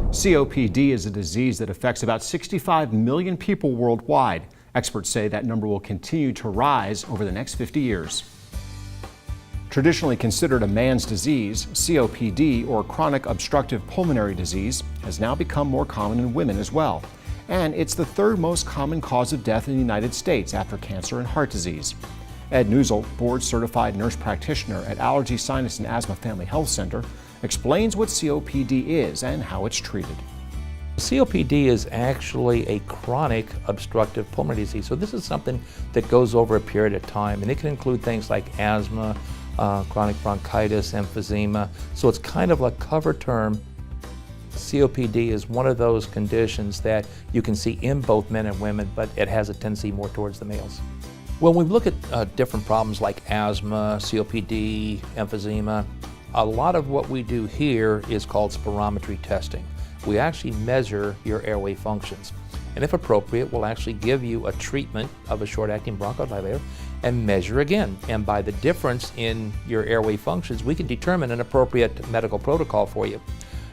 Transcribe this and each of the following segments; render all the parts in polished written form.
COPD is a disease that affects about 65 million people worldwide. Experts say that number will continue to rise over the next 50 years. Traditionally considered a man's disease, COPD, or chronic obstructive pulmonary disease, has now become more common in women as well. And it's the third most common cause of death in the United States after cancer and heart disease. Ed Neuzil, board-certified nurse practitioner at Allergy Sinus and Asthma Family Health Center, explains what COPD is and how it's treated. COPD is actually a chronic obstructive pulmonary disease. So this is something that goes over a period of time, and it can include things like asthma, chronic bronchitis, emphysema. So it's kind of a cover term. COPD is one of those conditions that you can see in both men and women, but it has a tendency more towards the males. When we look at different problems like asthma, COPD, emphysema, a lot of what we do here is called spirometry testing. We actually measure your airway functions. And if appropriate, we'll actually give you a treatment of a short-acting bronchodilator and measure again. And by the difference in your airway functions, we can determine an appropriate medical protocol for you.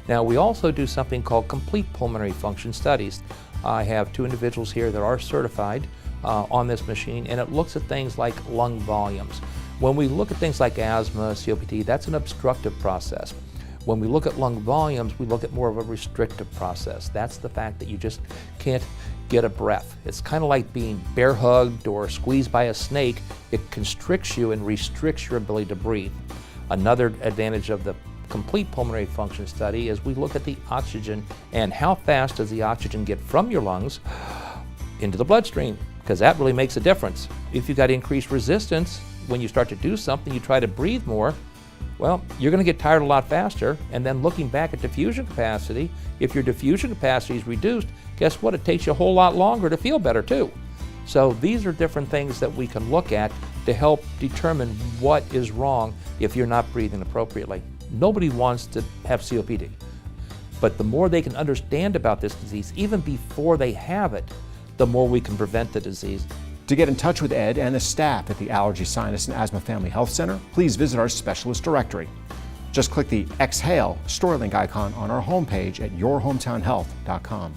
Now, we also do something called complete pulmonary function studies. I have 2 individuals here that are certified on this machine, and it looks at things like lung volumes. When we look at things like asthma, COPD, that's an obstructive process. When we look at lung volumes, we look at more of a restrictive process. That's the fact that you just can't get a breath. It's kind of like being bear hugged or squeezed by a snake. It constricts you and restricts your ability to breathe. Another advantage of the complete pulmonary function study is we look at the oxygen and how fast does the oxygen get from your lungs into the bloodstream, because that really makes a difference. If you've got increased resistance, when you start to do something, you try to breathe more, well, you're going to get tired a lot faster. And then looking back at diffusion capacity, if your diffusion capacity is reduced, guess what? It takes you a whole lot longer to feel better too. So these are different things that we can look at to help determine what is wrong if you're not breathing appropriately. Nobody wants to have COPD, but the more they can understand about this disease, even before they have it, the more we can prevent the disease. To get in touch with Ed and the staff at the Allergy Sinus and Asthma Family Health Center, please visit our specialist directory. Just click the Exhale StoryLink icon on our homepage at yourhometownhealth.com.